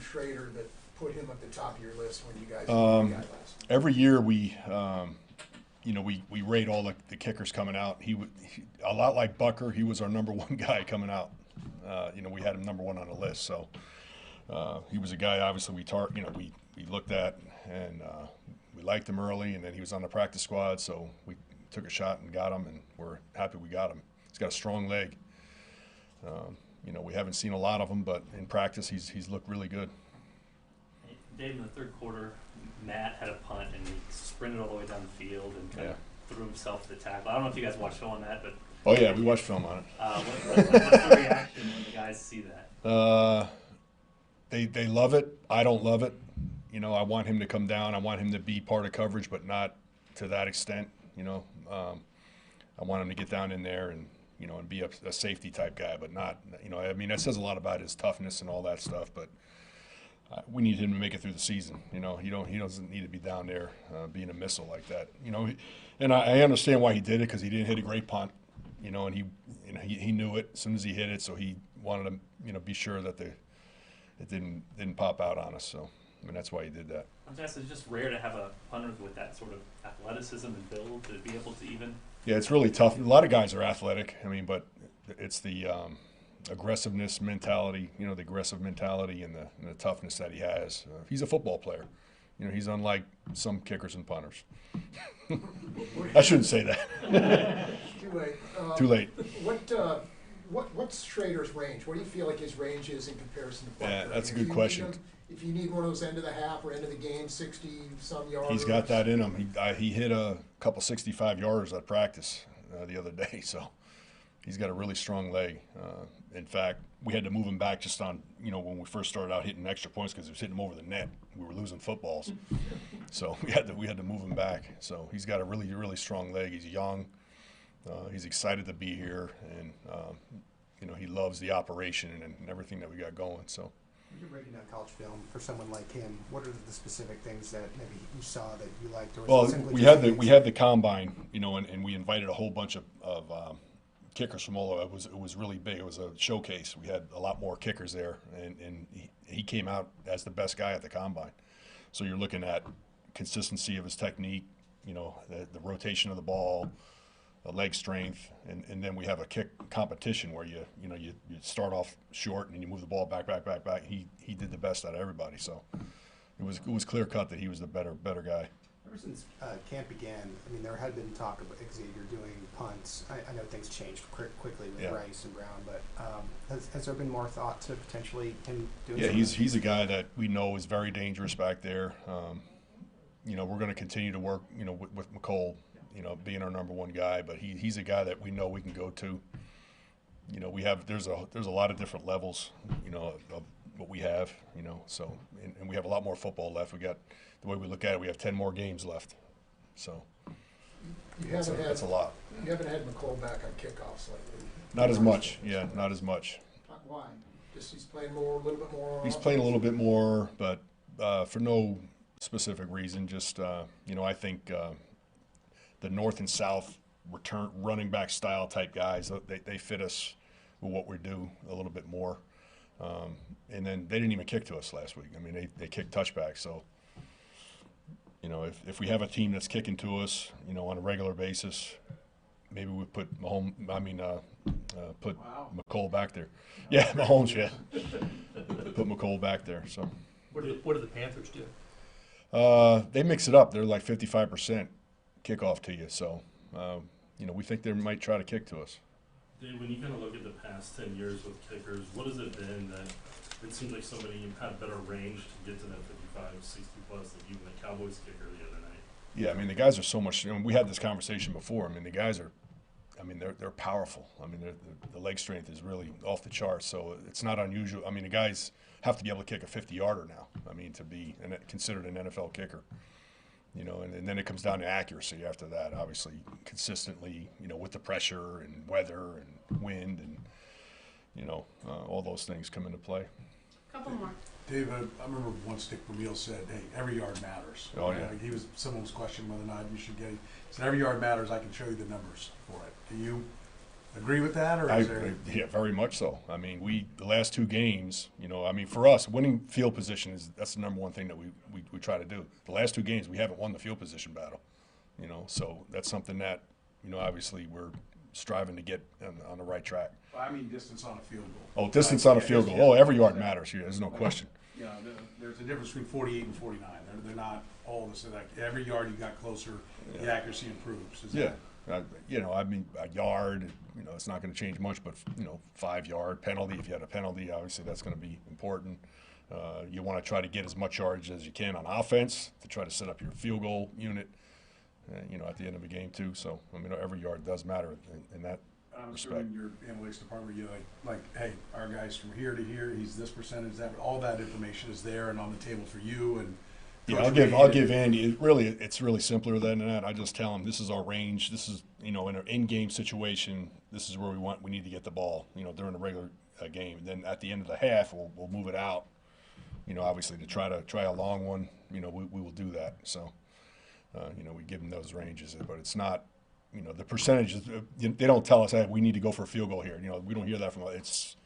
Schrader that put him at the top of your list when you guys were the guy last? Every year we rate all the kickers coming out. He a lot like Bucker. He was our number one guy coming out. We had him number one on the list. So he was a guy. Obviously, we looked at and we liked him early, and then he was on the practice squad. So we took a shot and got him, and we're happy we got him. He's got a strong leg. We haven't seen a lot of him, but in practice, he's looked really good. Dave, in the third quarter, Matt had a punt and he sprinted all the way down the field and kind of threw himself to the tackle. I don't know if you guys watched film on that, but oh yeah, we watched film on it. What's the reaction when the guys see that? They love it. I don't love it. I want him to come down. I want him to be part of coverage, but not to that extent. I want him to get down in there and and be a safety type guy, but not. That says a lot about his toughness and all that stuff, but. We need him to make it through the season. He doesn't need to be down there being a missile like that. And I understand why he did it because he didn't hit a great punt. And he knew it as soon as he hit it, so he wanted to be sure that it didn't pop out on us. So that's why he did that. It's just rare to have a punter with that sort of athleticism and build to be able to even. Yeah, it's really tough. A lot of guys are athletic. But it's the aggressiveness mentality, the aggressive mentality and the toughness that he has. He's a football player. He's unlike some kickers and punters. I shouldn't say that. Too late. Too late. What's Schrader's range? What do you feel like his range is in comparison to Bucker? Yeah, that's a good question. If you need one of those end of the half or end of the game, 60-some yards. He's got that in him. He hit a couple 65-yarders at practice the other day, so he's got a really strong leg. In fact, we had to move him back just on, when we first started out hitting extra points because he was hitting them over the net. We were losing footballs. So we had to move him back. So he's got a really, really strong leg. He's young. He's excited to be here. And, he loves the operation and everything that we got going. So. When you're breaking down college film for someone like him, what are the specific things that maybe you saw that you liked? Or we had the combine, and we invited a whole bunch of kickers from all over. It was really big. It was a showcase. We had a lot more kickers there, and he came out as the best guy at the combine. So you're looking at consistency of his technique, the rotation of the ball, the leg strength, and then we have a kick competition where you start off short and you move the ball back. He did the best out of everybody. So it was clear cut that he was the better guy. Ever since camp began, there had been talk about Xavier doing punts. I know things changed quickly with Rice and Brown, but has there been more thought to potentially him doing something? Yeah, he's a guy that we know is very dangerous back there. We're going to continue to work, with McCole, being our number one guy, but he's a guy that we know we can go to. There's a lot of different levels, of what we have, so and we have a lot more football left. We got, the way we look at it, we have 10 more games left, so that's a lot. You haven't had McCole back on kickoffs lately. Not as much, not as much. Why? Just he's playing a little bit more. He's playing a little bit more, but for no specific reason. Just I think the north and south return running back style type guys, they fit us with what we do a little bit more. And then they didn't even kick to us last week. They kicked touchbacks. So, if we have a team that's kicking to us, on a regular basis, maybe we put McCole back there. Yeah, Mahomes, yeah. Put McCole back there. So. What do the Panthers do? They mix it up. They're like 55% kickoff to you. So, we think they might try to kick to us. Dave, when you kind of look at the past 10 years with kickers, what has it been that it seems like somebody had better range to get to that 55, 60 plus than even the Cowboys kicker the other night? Yeah, the guys are so much. We had this conversation before. The guys are, they're powerful. The leg strength is really off the charts. So it's not unusual. The guys have to be able to kick a 50-yarder now. To be considered an NFL kicker. And then it comes down to accuracy after that, obviously, consistently, with the pressure and weather and wind and, all those things come into play. Couple more. Dave, I remember once Dick Vermeil said, hey, every yard matters. Oh, yeah. Someone was questioning whether or not you should get it. He said, every yard matters. I can show you the numbers for it. Do you agree with that, or is there? Yeah, very much so. I mean, the last 2 games, for us, winning field position that's the number one thing that we try to do. The last 2 games, we haven't won the field position battle, so that's something that, obviously we're striving to get on the right track. Well, I mean, distance on a field goal. Oh, distance on a field goal. Oh, every yard matters here. There's no question. There's a difference between 48 and 49. They're not all the same. Like every yard you got closer, the accuracy improves. A yard, it's not going to change much, but 5-yard penalty. If you had a penalty, obviously that's going to be important. You want to try to get as much yards as you can on offense to try to set up your field goal unit. At the end of the game too. So every yard does matter in that I'm respect. sure in your analytics department, you're like, hey, our guy's from here to here. He's this percentage. That all that information is there and on the table for you. And yeah, I'll give Andy. It's really simpler than that. I just tell him this is our range. This is in an in-game situation. This is where we need to get the ball. During the regular game. Then at the end of the half, we'll move it out. Obviously to try a long one. We will do that. So. We give them those ranges, but it's not, the percentages. They don't tell us, hey, we need to go for a field goal here. We don't hear that from. It's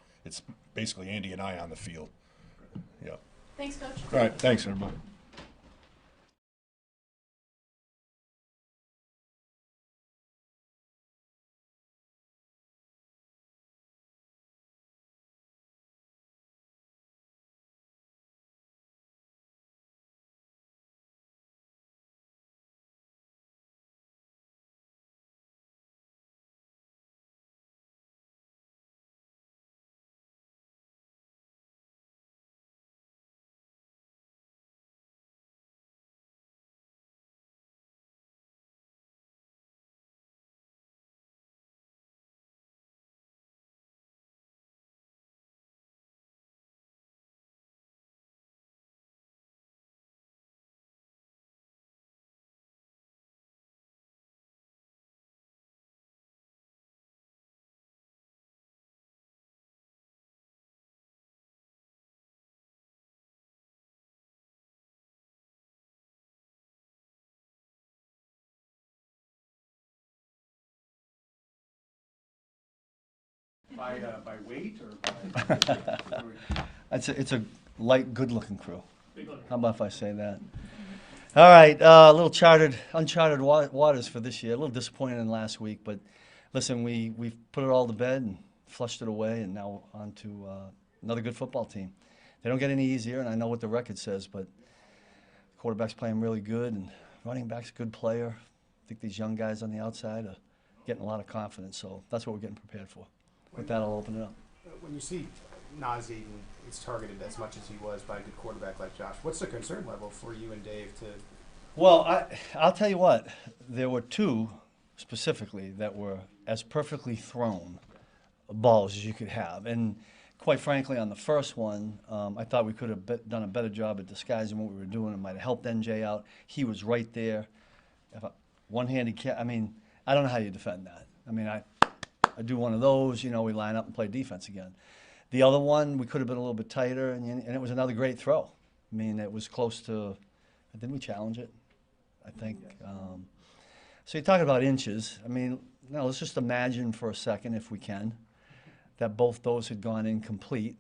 basically Andy and I on the field. Yeah. Thanks, Coach. All right. Thanks, everybody. By weight or by? It's a light, good-looking crew. How about if I say that? All right, a little uncharted waters for this year. A little disappointed in last week, but listen, we've put it all to bed and flushed it away, and now on to another good football team. They don't get any easier, and I know what the record says, but the quarterback's playing really good, and running back's a good player. I think these young guys on the outside are getting a lot of confidence, so that's what we're getting prepared for. With that, I'll open it up. When you see Nagy is targeted as much as he was by a good quarterback like Josh, what's the concern level for you and Dave to? Well, I'll tell you what. There were 2 specifically that were as perfectly thrown balls as you could have. And quite frankly, on the first one, I thought we could have done a better job at disguising what we were doing. It might have helped NJ out. He was right there. One-handed catch. I mean, I don't know how you defend that. I mean, I do one of those, we line up and play defense again. The other one, we could have been a little bit tighter, and it was another great throw. I mean, it was close to, didn't we challenge it? I think. So you're talking about inches. I mean, now let's just imagine for a second, if we can, that both those had gone incomplete,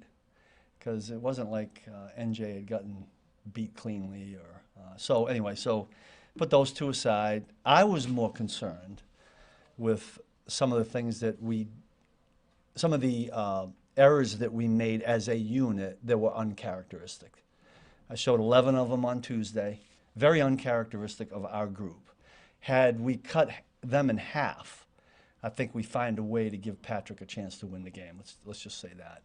because it wasn't like NJ had gotten beat cleanly. So anyway, so put those 2 aside. I was more concerned with some of the things some of the errors that we made as a unit that were uncharacteristic. I showed 11 of them on Tuesday, very uncharacteristic of our group. Had we cut them in half, I think we find a way to give Patrick a chance to win the game. Let's just say that.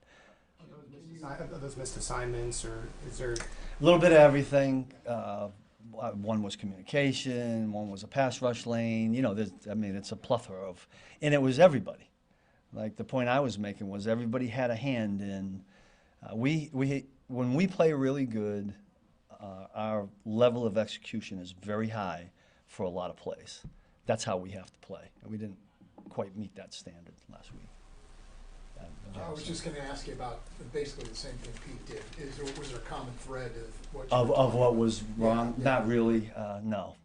Are those missed assignments, or is there? A little bit of everything. One was communication, one was a pass rush lane. It's a plethora of, and it was everybody. Like the point I was making was everybody had a hand in. When we play really good, our level of execution is very high for a lot of plays. That's how we have to play, and we didn't quite meet that standard last week. I was just going to ask you about basically the same thing Pete did. Was there a common thread of what what was wrong? Yeah. Not really. No.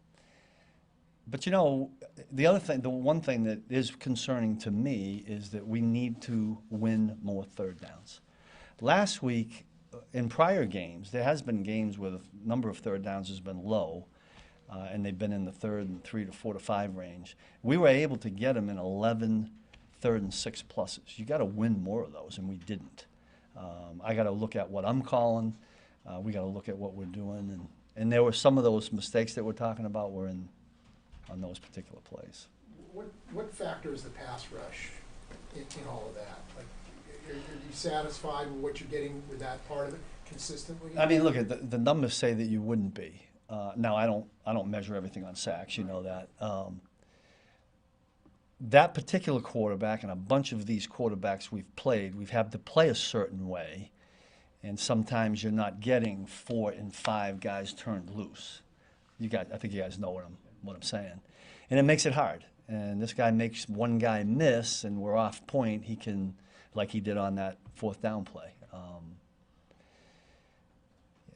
But you know, the other thing, the one thing that is concerning to me is that we need to win more third downs. Last week, in prior games, there has been games where the number of third downs has been low, and they've been in the third and 3 to 4 to 5 range. We were able to get them in 11 third and 6 pluses. You got to win more of those, and we didn't. I got to look at what I'm calling. We got to look at what we're doing, and there were some of those mistakes that we're talking about were on those particular plays. What factor is the pass rush in all of that? Like, are you satisfied with what you're getting with that part of it consistently? I mean, look at the numbers say that you wouldn't be. Now I don't measure everything on sacks. You know that. That particular quarterback and a bunch of these quarterbacks we've played, we've had to play a certain way, and sometimes you're not getting 4 and 5 guys turned loose. I think you guys know what I'm saying, and it makes it hard. And this guy makes one guy miss, and we're off point. He can, like he did on that 4th down play.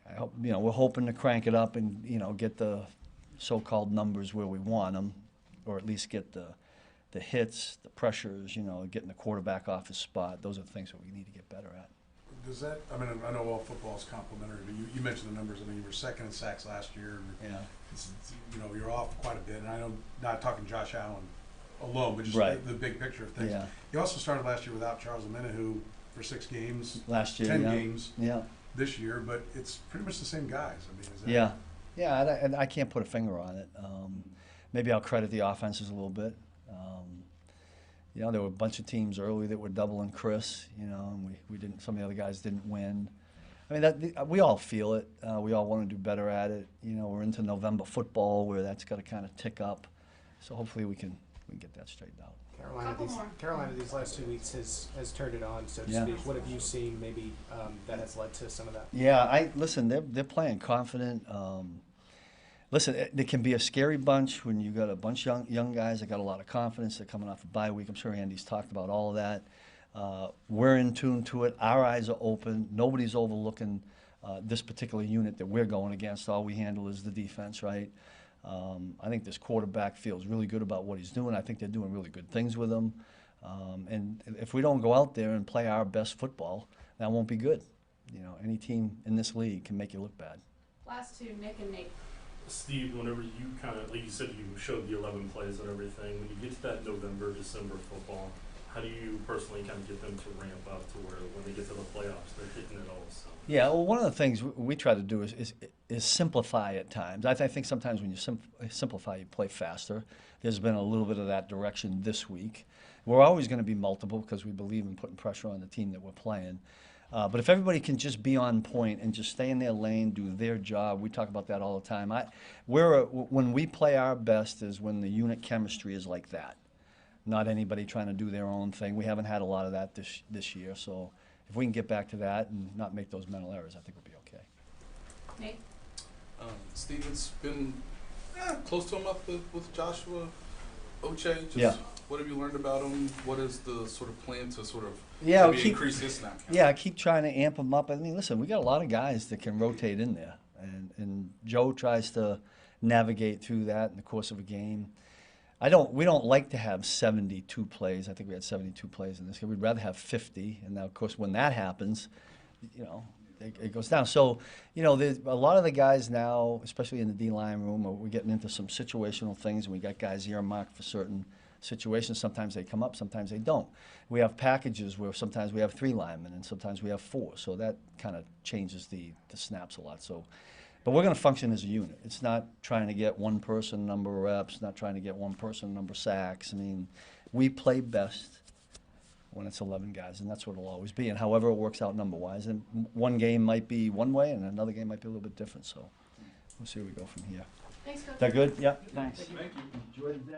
I hope, we're hoping to crank it up and get the so-called numbers where we want them, or at least get the hits, the pressures, getting the quarterback off his spot. Those are the things that we need to get better at. Does that, I mean, I know all football is complimentary, but you mentioned the numbers. I mean, you were second in sacks last year. And Yeah. You're off quite a bit. And I know, not talking Josh Allen alone, but just Right. the big picture of things. Yeah. You also started last year without Charles Omenihu for 6 games. Last year, 10 yeah. games Yeah. this year, but it's pretty much the same guys. I mean, is that, Yeah. Yeah, and I can't put a finger on it. Maybe I'll credit the offenses a little bit. There were a bunch of teams early that were doubling Chris, and we didn't. Some of the other guys didn't win. I mean, we all feel it. We all want to do better at it. We're into November football where that's got to kind of tick up. So hopefully we can get that straightened out. Carolina these last 2 weeks has turned it on, so to Yeah. speak. What have you seen maybe that has led to some of that? Yeah, listen. They're playing confident. Listen, it can be a scary bunch when you got a bunch of young guys that got a lot of confidence. They're coming off a bye week. I'm sure Andy's talked about all of that. We're in tune to it. Our eyes are open. Nobody's overlooking this particular unit that we're going against. All we handle is the defense, right? I think this quarterback feels really good about what he's doing. I think they're doing really good things with him. And if we don't go out there and play our best football, that won't be good. Any team in this league can make you look bad. Last two, Nick and Nate. Steve, whenever you kind of, like you said, you showed the 11 plays and everything. When you get to that November, December football, how do you personally kind of get them to ramp up to where when they get to the playoffs, they're hitting it all? So. Yeah, well, one of the things we try to do is simplify at times. I think sometimes when you simplify, you play faster. There's been a little bit of that direction this week. We're always going to be multiple because we believe in putting pressure on the team that we're playing. But if everybody can just be on point and just stay in their lane, do their job, we talk about that all the time. When we play our best is when the unit chemistry is like that. Not anybody trying to do their own thing. We haven't had a lot of that this year. So if we can get back to that and not make those mental errors, I think we'll be okay. Nate? Steve, it's been close to a month with Joshua Oche. Yeah. What have you learned about him? What is the sort of plan to sort of maybe increase his snap count? Yeah, I keep trying to amp him up. I mean, listen, we got a lot of guys that can rotate in there, and Joe tries to navigate through that in the course of a game. We don't like to have 72 plays. I think we had 72 plays in this game. We'd rather have 50. And now, of course, when that happens, it goes down. So, there's a lot of the guys now, especially in the D-line room, we're getting into some situational things, and we got guys earmarked for certain situations. Sometimes they come up, sometimes they don't. We have packages where sometimes we have 3 linemen and sometimes we have 4. So that kind of changes the snaps a lot. But we're going to function as a unit. It's not trying to get one person number of reps, not trying to get one person number of sacks. I mean, we play best when it's 11 guys, and that's what it'll always be. And however it works out number-wise, and one game might be one way, and another game might be a little bit different. So we'll see where we go from here. Thanks, Coach. Is that good? Yeah. Thanks. Thank you. Enjoy the day.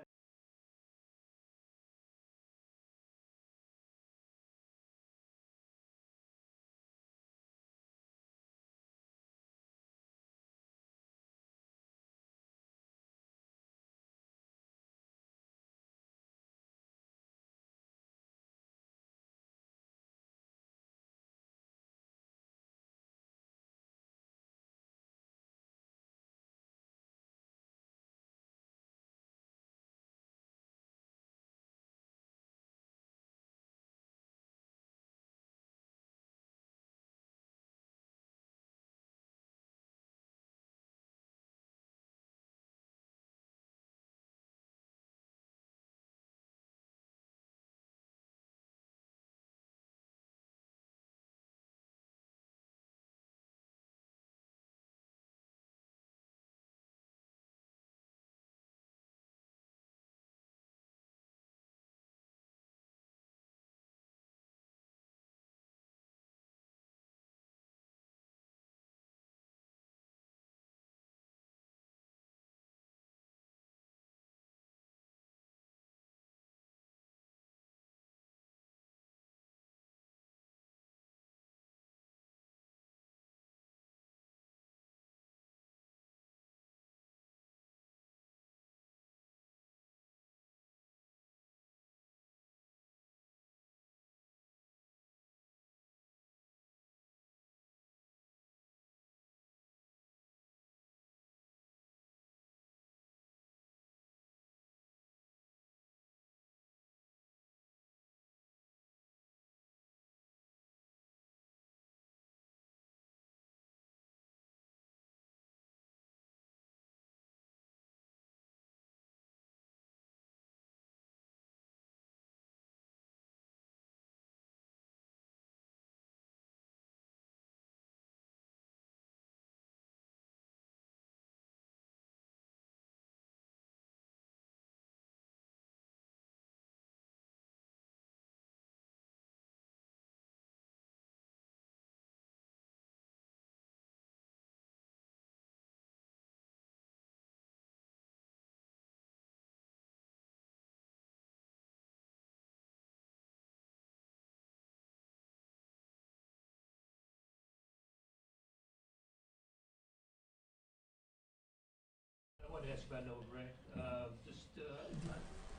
want to ask you about Noah Gray.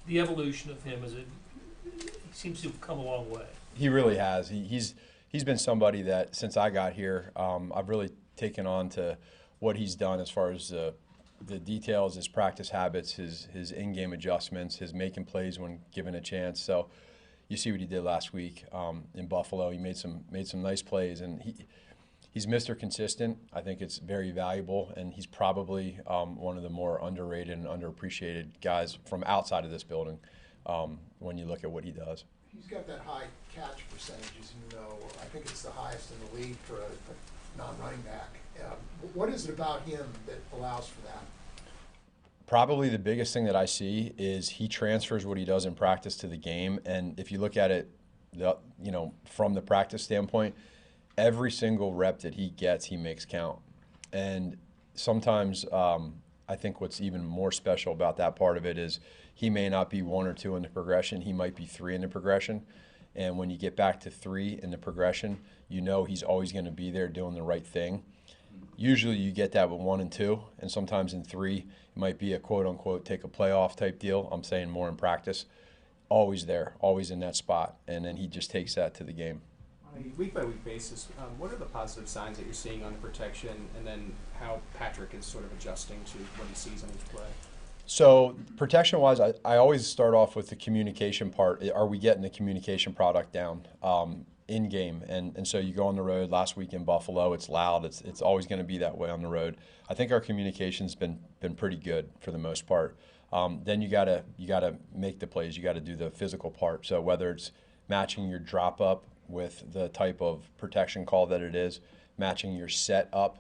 The evolution of him he seems to have come a long way. He really has. He's been somebody that since I got here, I've really taken on to what he's done as far as the details, his practice habits, his in-game adjustments, his making plays when given a chance. So you see what he did last week in Buffalo. He made some nice plays, and he's Mr. Consistent. I think it's very valuable, and he's probably one of the more underrated and underappreciated guys from outside of this building when you look at what he does. He's got that high catch percentage, as you know. I think it's the highest in the league for a non-running back. What is it about him that allows for that? Probably the biggest thing that I see is he transfers what he does in practice to the game. And if you look at it, from the practice standpoint, every single rep that he gets, he makes count. And sometimes I think what's even more special about that part of it is he may not be 1 or 2 in the progression. He might be 3 in the progression. And when you get back to 3 in the progression, you know he's always going to be there doing the right thing. Usually you get that with 1 and 2, and sometimes in 3, it might be a quote-unquote take a playoff type deal. I'm saying more in practice. Always there, always in that spot, and then he just takes that to the game. On a week-by-week basis, what are the positive signs that you're seeing on the protection, and then how Patrick is sort of adjusting to what he sees on each play? So protection-wise, I always start off with the communication part. Are we getting the communication product down in game? And so you go on the road. Last week in Buffalo, it's loud. It's always going to be that way on the road. I think our communication's been pretty good for the most part. Then you gotta make the plays. You got to do the physical part. So whether it's matching your drop up with the type of protection call that it is, matching your set up.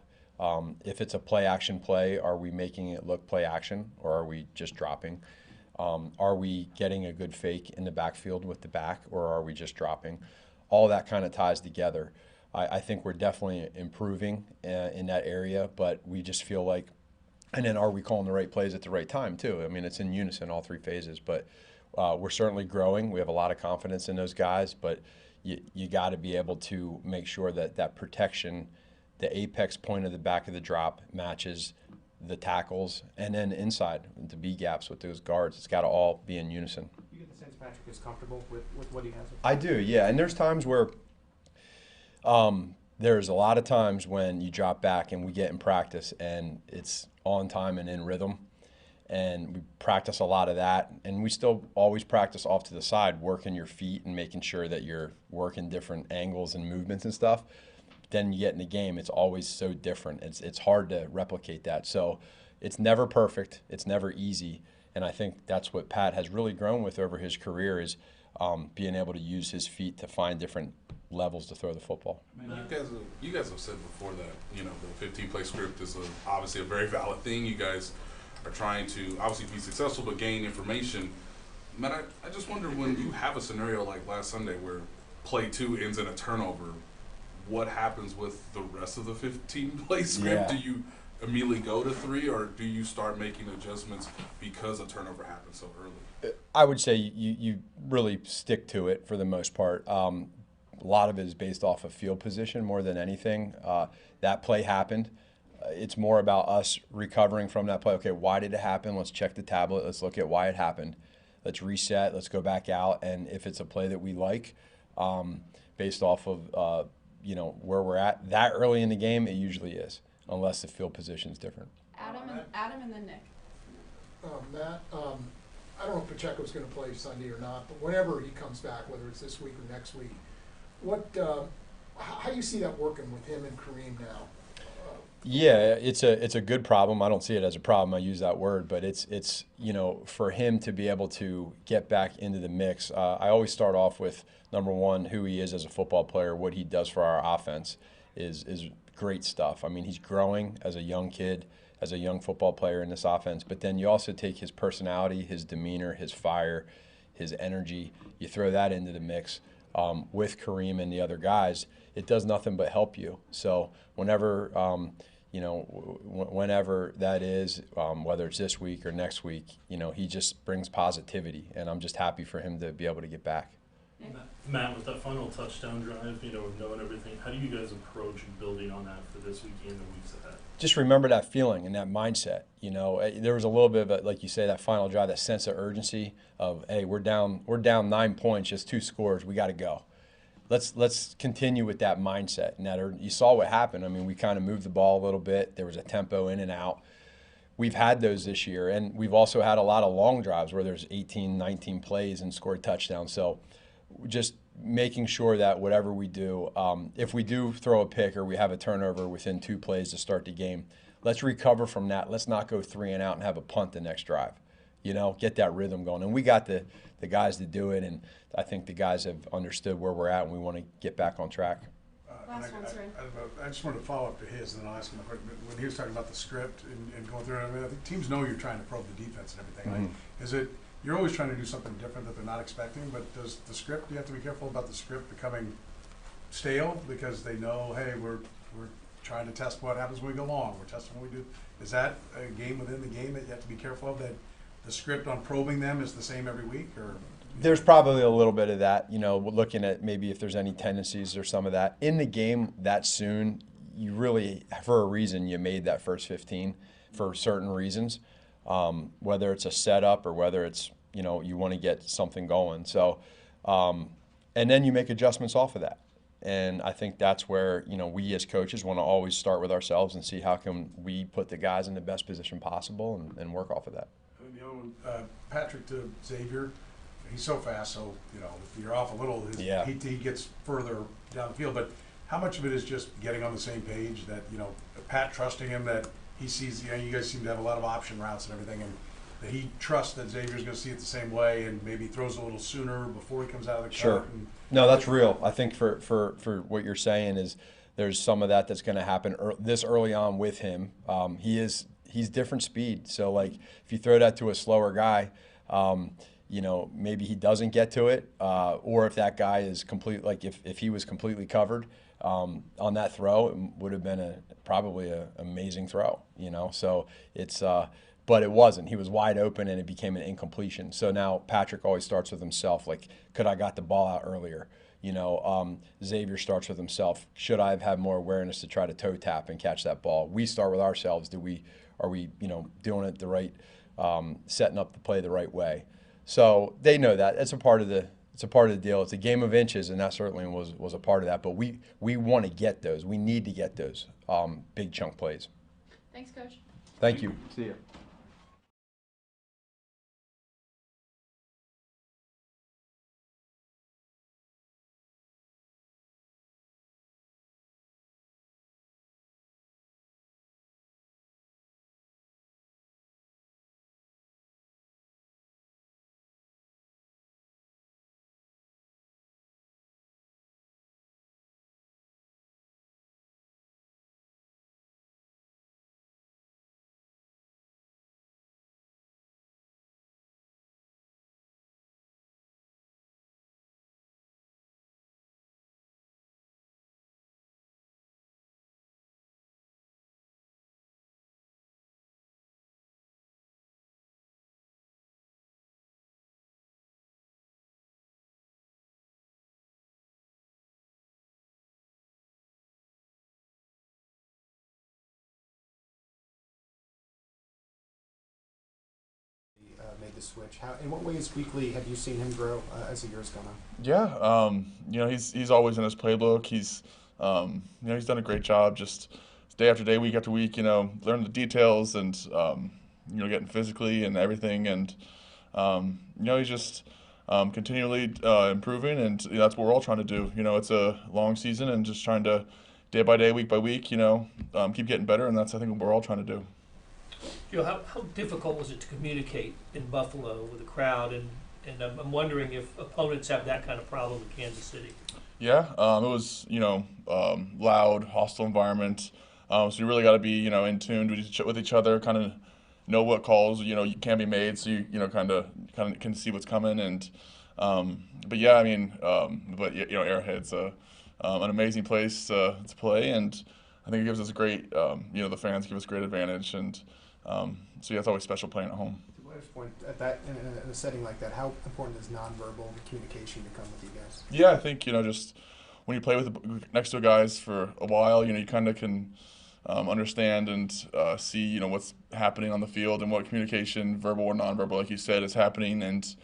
If it's a play action play, are we making it look play action, or are we just dropping? Are we getting a good fake in the backfield with the back, or are we just dropping? All that kind of ties together. I think we're definitely improving in that area, but we just feel like, and then are we calling the right plays at the right time too? I mean, it's in unison, all 3 phases, but we're certainly growing. We have a lot of confidence in those guys, but you got to be able to make sure that protection, the apex point of the back of the drop matches the tackles, and then inside, the B gaps with those guards. It's got to all be in unison. You get the sense Patrick is comfortable with what he has? I do, yeah. And there's times where there's a lot of times when you drop back and we get in practice and it's on time and in rhythm. And we practice a lot of that. And we still always practice off to the side, working your feet and making sure that you're working different angles and movements and stuff. Then you get in the game, it's always so different. It's hard to replicate that. So it's never perfect. It's never easy. And I think that's what Pat has really grown with over his career is being able to use his feet to find different levels to throw the football. Man, you guys have said before that, the 15-play script is obviously a very valid thing. You guys are trying to obviously be successful but gain information. Man, I just wonder, when you have a scenario like last Sunday where play 2 ends in a turnover, what happens with the rest of the 15-play script? Yeah. Do you immediately go to 3, or do you start making adjustments because a turnover happened so early? I would say you really stick to it for the most part. A lot of it is based off of field position more than anything. That play happened. It's more about us recovering from that play. Okay, why did it happen? Let's check the tablet. Let's look at why it happened. Let's reset. Let's go back out. And if it's a play that we like, based off of where we're at that early in the game, it usually is, unless the field position is different. Adam and then Nick. Matt, I don't know if Pacheco's going to play Sunday or not, but whenever he comes back, whether it's this week or next week, how do you see that working with him and Kareem now? Yeah, it's a good problem. I don't see it as a problem. I use that word, but it's for him to be able to get back into the mix. I always start off with number one, who he is as a football player, what he does for our offense is great stuff. I mean, he's growing as a young kid, as a young football player in this offense. But then you also take his personality, his demeanor, his fire, his energy. You throw that into the mix with Kareem and the other guys. It does nothing but help you. So whenever whenever that is, whether it's this week or next week, he just brings positivity, and I'm just happy for him to be able to get back. Matt, with that final touchdown drive, knowing everything, how do you guys approach building on that for this weekend and weeks ahead? Just remember that feeling and that mindset. There was a little bit of it, like you say, that final drive, that sense of urgency of, hey, we're down 9 points, just 2 scores, we got to go. Let's continue with that mindset. And you saw what happened. I mean, we kind of moved the ball a little bit. There was a tempo in and out. We've had those this year, and we've also had a lot of long drives where there's 18, 19 plays and scored touchdowns. So just making sure that whatever we do, if we do throw a pick or we have a turnover within 2 plays to start the game, let's recover from that. Let's not go 3 and out and have a punt the next drive. Get that rhythm going. And we got the guys to do it, and I think the guys have understood where we're at, and we want to get back on track. Last one, sorry. I just wanted to follow up to his, and then I'll ask him a question. When he was talking about the script and going through it, I think teams know you're trying to probe the defense and everything. Right? Is it you're always trying to do something different that they're not expecting? But does the script? Do you have to be careful about the script becoming stale because they know, hey, we're trying to test what happens when we go long. We're testing what we do. Is that a game within the game that you have to be careful of? That the script on probing them is the same every week, or? There's probably a little bit of that, looking at maybe if there's any tendencies or some of that. In the game that soon, you really, for a reason, you made that first 15 for certain reasons, whether it's a setup or whether it's, you want to get something going. So, and then you make adjustments off of that. And I think that's where, we as coaches want to always start with ourselves and see how can we put the guys in the best position possible and work off of that. Patrick to Xavier, he's so fast, so if you're off a little, he gets further down the field. But how much of it is just getting on the same page? That Pat trusting him, that he sees. You guys seem to have a lot of option routes and everything, and that he trusts that Xavier's going to see it the same way, and maybe throws a little sooner before he comes out of the cut. Sure. No, that's real. I think for what you're saying is there's some of that's going to happen this early on with him. He's different speed, so like if you throw that to a slower guy. Maybe he doesn't get to it, or if that guy is if he was completely covered on that throw, it would have been probably an amazing throw, So it's, but it wasn't. He was wide open, and it became an incompletion. So now Patrick always starts with himself, like, could I got the ball out earlier? Xavier starts with himself. Should I have had more awareness to try to toe tap and catch that ball? We start with ourselves. Are we doing it the right, setting up the play the right way? So they know that. It's a part of the deal. It's a game of inches, and that certainly was a part of that. But we want to get those. We need to get those big chunk plays. Thanks, Coach. Thank you. See you. Made the switch. In what ways weekly have you seen him grow as the years gone on? Yeah, he's always in his playbook. He's he's done a great job, just day after day, week after week. Learning the details and getting physically and everything, and he's just continually improving, and that's what we're all trying to do. It's a long season, and just trying to day by day, week by week, keep getting better, and that's I think what we're all trying to do. How difficult was it to communicate in Buffalo with the crowd, and I'm wondering if opponents have that kind of problem in Kansas City? Yeah, it was loud, hostile environment, so you really got to be in tune with each other, kind of know what calls you can be made, so you kind of can see what's coming, and but yeah, Arrowhead's an amazing place to play, and I think it gives us a great the fans give us great advantage, and so yeah, it's always special playing at home. last point, at that, in a setting like that, how important is nonverbal communication become with you guys? Yeah, I think, just when you play with next to guys for a while, you kind of can understand and see, what's happening on the field and what communication, verbal or nonverbal, like you said, is happening, and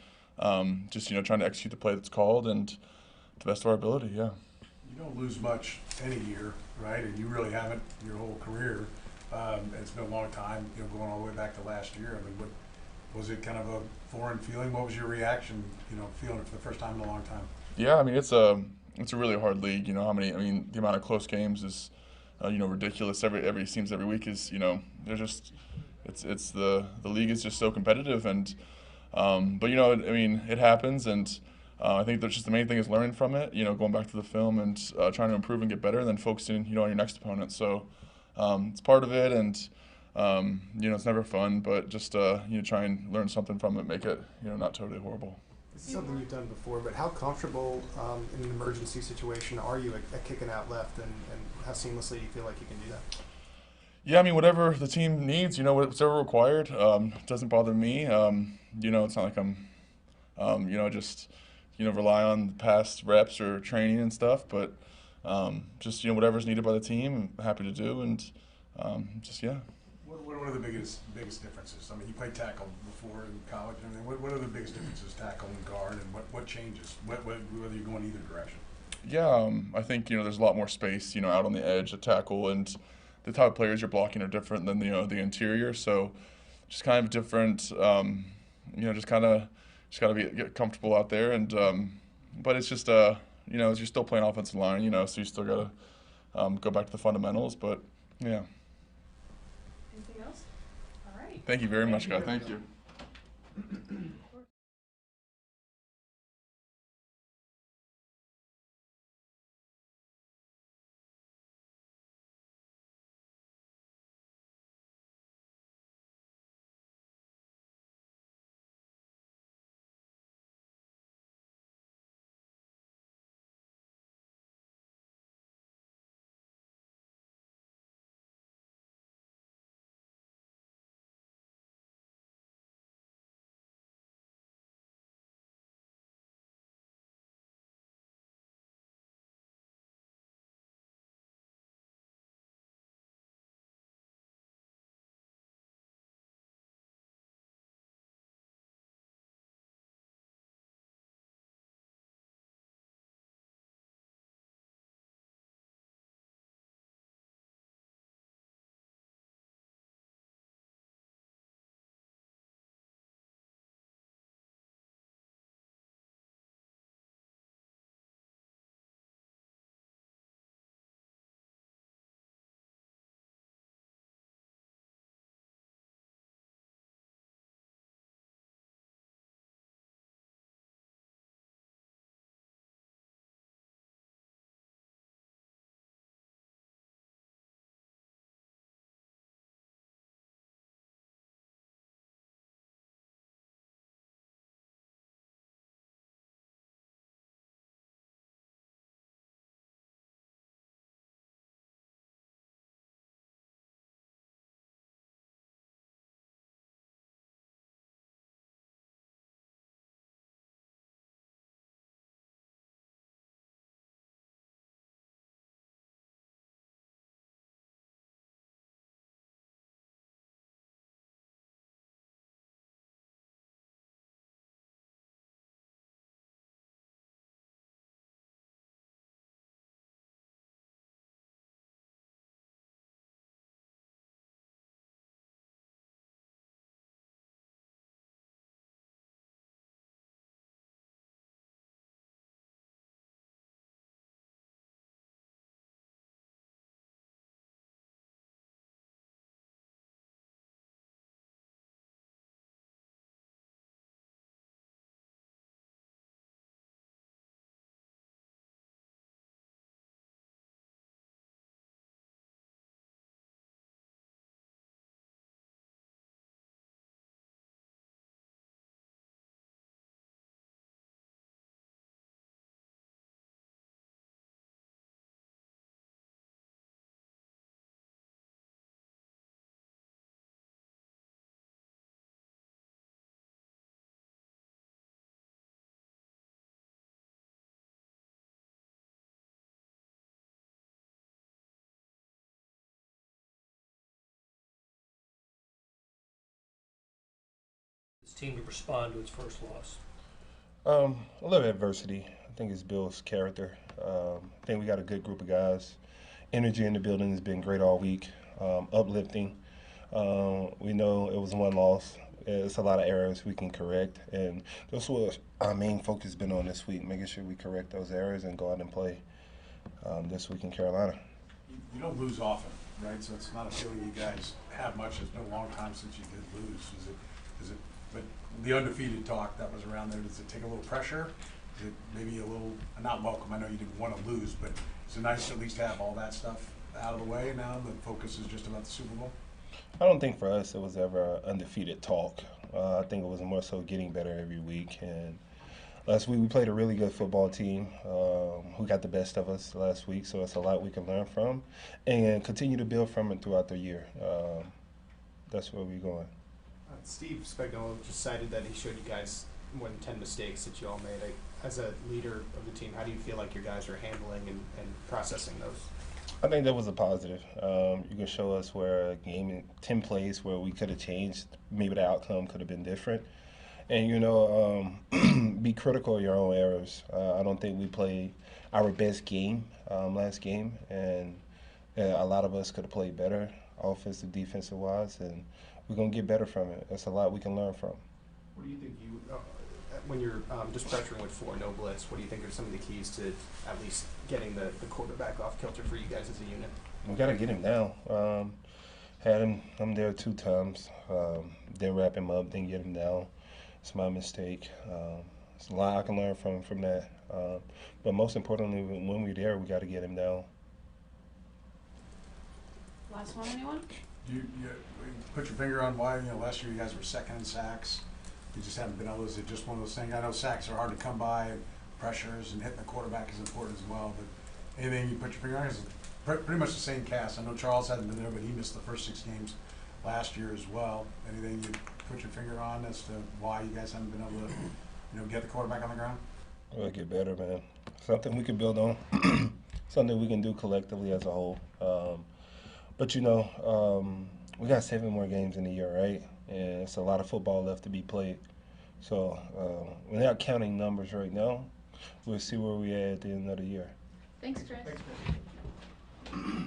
just, trying to execute the play that's called and to the best of our ability, yeah. You don't lose much any year, right? And you really haven't your whole career. It's been a long time, going all the way back to last year. I mean, what was it kind of a foreign feeling? What was your reaction, feeling it for the first time in a long time? Yeah, I mean, it's a really hard league. The amount of close games is, ridiculous. Every seems every week is, they're just, it's the league is just so competitive, and but it happens, and I think that's just the main thing is learning from it. Going back to the film and trying to improve and get better, and then focusing, on your next opponent. So it's part of it, and it's never fun, but just try and learn something from it, make it not totally horrible. This is something you've done before, but how comfortable in an emergency situation are you at kicking out left, and how seamlessly do you feel like you can do that? Yeah, I mean, whatever the team needs, whatever required, doesn't bother me. It's not like I'm, just, rely on past reps or training and stuff, but just, whatever's needed by the team, I'm happy to do, and just, yeah. What are the biggest differences? I mean, you played tackle before in college and everything. What are the biggest differences, tackle and guard, and what changes, whether you're going either direction? Yeah, I think, there's a lot more space, out on the edge at tackle, and the type of players you're blocking are different than the interior, so just kind of different, just got to get comfortable out there, and but it's just you're still playing offensive line, so you still got to go back to the fundamentals, but yeah. Anything else? All right. Thank you very much, guys. Thank you. team to respond to its first loss? A little adversity. I think it's Bill's character. I think we got a good group of guys. Energy in the building has been great all week, uplifting. We know it was one loss. It's a lot of errors we can correct, and that's what our main focus has been on this week, making sure we correct those errors and go out and play this week in Carolina. You don't lose often, right? So it's not a feeling you guys have much. It's been a long time since you did lose. Is it, but the undefeated talk that was around there, does it take a little pressure? Is it maybe a little, not welcome, I know you didn't want to lose, but is it nice to at least have all that stuff out of the way now? The focus is just about the Super Bowl? I don't think for us it was ever undefeated talk. I think it was more so getting better every week. And last week we played a really good football team who got the best of us last week, so it's a lot we can learn from and continue to build from it throughout the year. That's where we're going. Steve Spagnuolo just cited that he showed you guys more than 10 mistakes that you all made. As a leader of the team, how do you feel like your guys are handling and processing those? I think that was a positive. You can show us where a game in 10 plays where we could have changed, maybe the outcome could have been different. And, be critical of your own errors. I don't think we played our best game last game, and a lot of us could have played better, offensive, defensive-wise, and we're going to get better from it. That's a lot we can learn from. What do you think when you're just pressuring with 4 no blitz, what do you think are some of the keys to at least getting the quarterback off kilter for you guys as a unit? We got to get him down. Had him, I'm there 2 times. Didn't wrap him up, didn't get him down. It's my mistake. There's a lot I can learn from that. But most importantly, when we're there, we got to get him down. Last one, anyone? You put your finger on why, last year you guys were second in sacks. You just haven't been able to, is it just one of those things? I know sacks are hard to come by, pressures, and hitting the quarterback is important as well, but anything you put your finger on is pretty much the same cast. I know Charles hasn't been there, but he missed the first 6 games last year as well. Anything you put your finger on as to why you guys haven't been able to, get the quarterback on the ground? We'll get better, man. Something we can build on, something we can do collectively as a whole. But we got 7 more games in the year, right? And it's a lot of football left to be played. So we're not counting numbers right now. We'll see where we are at the end of the year. Thanks, Chris. Thanks, Chris.